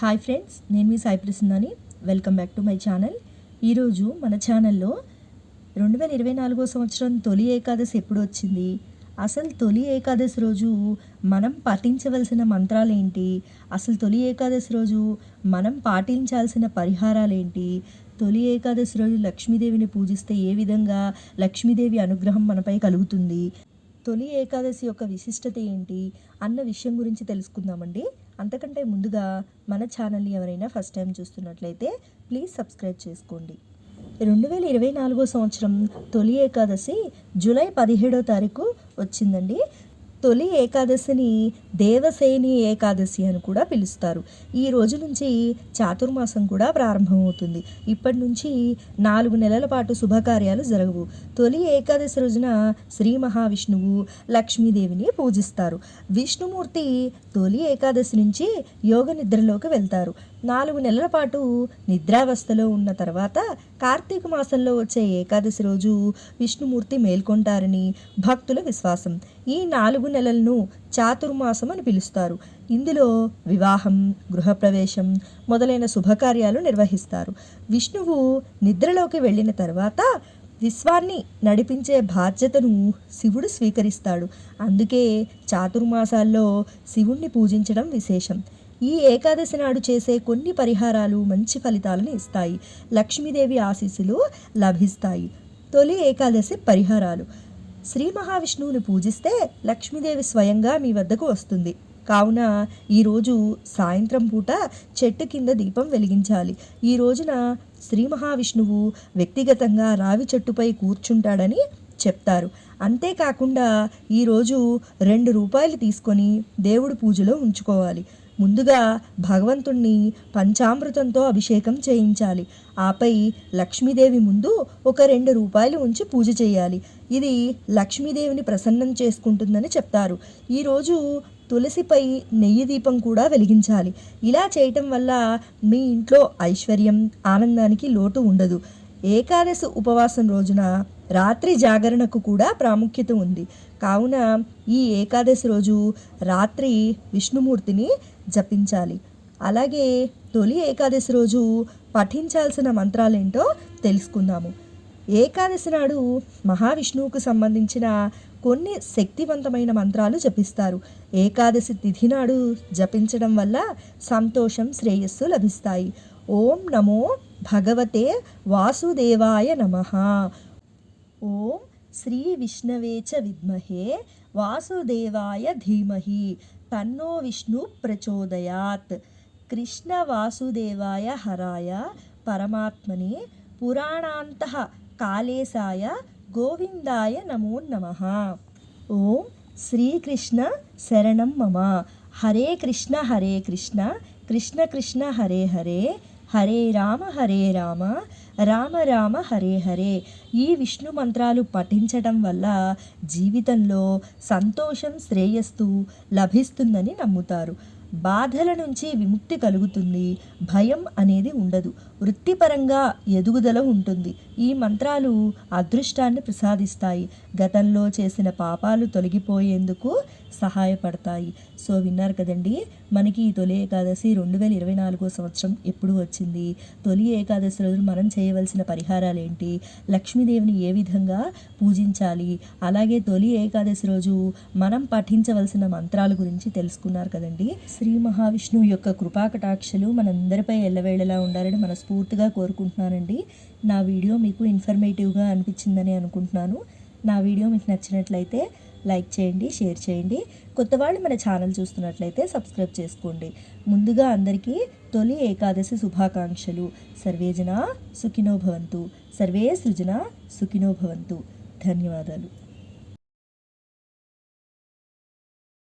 Hi friends, నేను మీ సాయి ప్రసన్నాని. Welcome back to my channel. ఈరోజు మన ఛానల్లో 2024 సంవత్సరం తొలి ఏకాదశి ఎప్పుడు వచ్చింది, అసలు తొలి ఏకాదశి రోజు మనం పాటించవలసిన మంత్రాలు ఏంటి, అసలు తొలి ఏకాదశి రోజు మనం పాటించాల్సిన పరిహారాలు ఏంటి, తొలి ఏకాదశి రోజు లక్ష్మీదేవిని పూజిస్తే ఏ విధంగా లక్ష్మీదేవి అనుగ్రహం మనపై కలుగుతుంది, తొలి ఏకాదశి యొక్క విశిష్టత ఏంటి అన్న విషయం గురించి తెలుసుకుందామండి. అంతకంటే ముందుగా మన ఛానల్ని ఎవరైనా ఫస్ట్ టైం చూస్తున్నట్లయితే ప్లీజ్ సబ్స్క్రైబ్ చేసుకోండి. 2024 సంవత్సరం తొలి ఏకాదశి జూలై 17వ తారీఖు వచ్చిందండి. తొలి ఏకాదశిని దేవసేని ఏకాదశి అని కూడా పిలుస్తారు. ఈ రోజు నుంచి చాతుర్మాసం కూడా ప్రారంభమవుతుంది. ఇప్పటి నుంచి 4 నెలల పాటు శుభకార్యాలు జరగవు. తొలి ఏకాదశి రోజున శ్రీ మహావిష్ణువు లక్ష్మీదేవిని పూజిస్తారు. విష్ణుమూర్తి తొలి ఏకాదశి నుంచి యోగ నిద్రలోకి వెళ్తారు. 4 నెలల పాటు నిద్రావస్థలో ఉన్న తర్వాత కార్తీక మాసంలో వచ్చే ఏకాదశి రోజు విష్ణుమూర్తి మేల్కొంటారని భక్తుల విశ్వాసం. ఈ 4 నెలలను చాతుర్మాసం అని పిలుస్తారు. ఇందులో వివాహం, గృహప్రవేశం మొదలైన శుభకార్యాలు నిర్వహిస్తారు. విష్ణువు నిద్రలోకి వెళ్ళిన తర్వాత విశ్వాన్ని నడిపించే బాధ్యతను శివుడు స్వీకరిస్తాడు. అందుకే చాతుర్మాసాల్లో శివుణ్ణి పూజించడం విశేషం. ఈ ఏకాదశి నాడు చేసే కొన్ని పరిహారాలు మంచి ఫలితాలను ఇస్తాయి. లక్ష్మీదేవి ఆశీస్సులు లభిస్తాయి. తొలి ఏకాదశి పరిహారాలు: శ్రీ మహావిష్ణువుని పూజిస్తే లక్ష్మీదేవి స్వయంగా మీ వద్దకు వస్తుంది. కావున ఈరోజు సాయంత్రం పూట చెట్టు కింద దీపం వెలిగించాలి. ఈ రోజున శ్రీ మహావిష్ణువు వ్యక్తిగతంగా రావి చెట్టుపై కూర్చుంటాడని చెప్తారు. అంతేకాకుండా ఈరోజు 2 రూపాయలు తీసుకొని దేవుడి పూజలో ఉంచుకోవాలి. ముందుగా భగవంతుణ్ణి పంచామృతంతో అభిషేకం చేయించాలి. ఆపై లక్ష్మీదేవి ముందు ఒక 2 రూపాయలు ఉంచి పూజ చేయాలి. ఇది లక్ష్మీదేవిని ప్రసన్నం చేసుకుంటుందని చెప్తారు. ఈరోజు తులసిపై నెయ్యి దీపం కూడా వెలిగించాలి. ఇలా చేయటం వల్ల మీ ఇంట్లో ఐశ్వర్యం, ఆనందానికి లోటు ఉండదు. ఏకాదశి ఉపవాసం రోజున రాత్రి జాగరణకు కూడా ప్రాముఖ్యత ఉంది. కావున ఈ ఏకాదశి రోజు రాత్రి విష్ణుమూర్తిని జపించాలి. అలాగే తొలి ఏకాదశి రోజు పఠించాల్సిన మంత్రాలేంటో తెలుసుకుందాము. ఏకాదశి నాడు మహావిష్ణువుకు సంబంధించిన కొన్ని శక్తివంతమైన మంత్రాలు జపిస్తారు. ఏకాదశి తిథి నాడు జపించడం వల్ల సంతోషం, శ్రేయస్సు లభిస్తాయి. ఓం నమో భగవతే వాసుదేవాయ నమః. ఓం శ్రీ విష్ణవే చ విద్మహే వాసుదేవాయ ధీమహి తన్నో విష్ణు ప్రచోదయాత్. కృష్ణ వాసుదేవాయ హరాయ పరమాత్మనే పురాణాంతః కాళేశాయ గోవిందాయ నమో నమః. ఓం శ్రీకృష్ణ శరణం మమ. హరే కృష్ణ కృష్ణ కృష్ణ హరే హరే, హరే రామ రామ రామ హరే హరే. ఈ విష్ణు మంత్రాలు పఠించడం వల్ల జీవితంలో సంతోషం, శ్రేయస్సు లభిస్తుందని నమ్ముతారు. బాధల నుంచి విముక్తి కలుగుతుంది. భయం అనేది ఉండదు. వృత్తిపరంగా ఎదుగుదల ఉంటుంది. ఈ మంత్రాలు అదృష్టాన్ని ప్రసాదిస్తాయి. గతంలో చేసిన పాపాలు తొలగిపోయేందుకు సహాయపడతాయి. సో విన్నారు కదండి, మనకి ఈ తొలి ఏకాదశి 2024 సంవత్సరం ఎప్పుడు వచ్చింది, తొలి ఏకాదశి రోజు మనం చేయవలసిన పరిహారాలు ఏంటి, లక్ష్మీదేవిని ఏ విధంగా పూజించాలి, అలాగే తొలి ఏకాదశి రోజు మనం పఠించవలసిన మంత్రాల గురించి తెలుసుకున్నారు కదండి. శ్రీ మహావిష్ణువు యొక్క కృపాకటాక్షలు మనందరిపై ఎల్లవేళలా ఉండాలని మనస్ఫూర్తిగా కోరుకుంటున్నానండి. నా వీడియో మీకు ఇన్ఫర్మేటివ్గా అనిపించిందని అనుకుంటున్నాను. నా వీడియో మీకు నచ్చినట్లయితే లైక్ చేయండి, షేర్ చేయండి. కొత్త వాళ్ళు మన ఛానల్ చూస్తున్నట్లయితే సబ్స్క్రైబ్ చేసుకోండి. ముందుగా అందరికీ తొలి ఏకాదశి శుభాకాంక్షలు. సర్వేజన సుఖినో భవంతు, సర్వే సృజన సుఖినో భవంతు. ధన్యవాదాలు.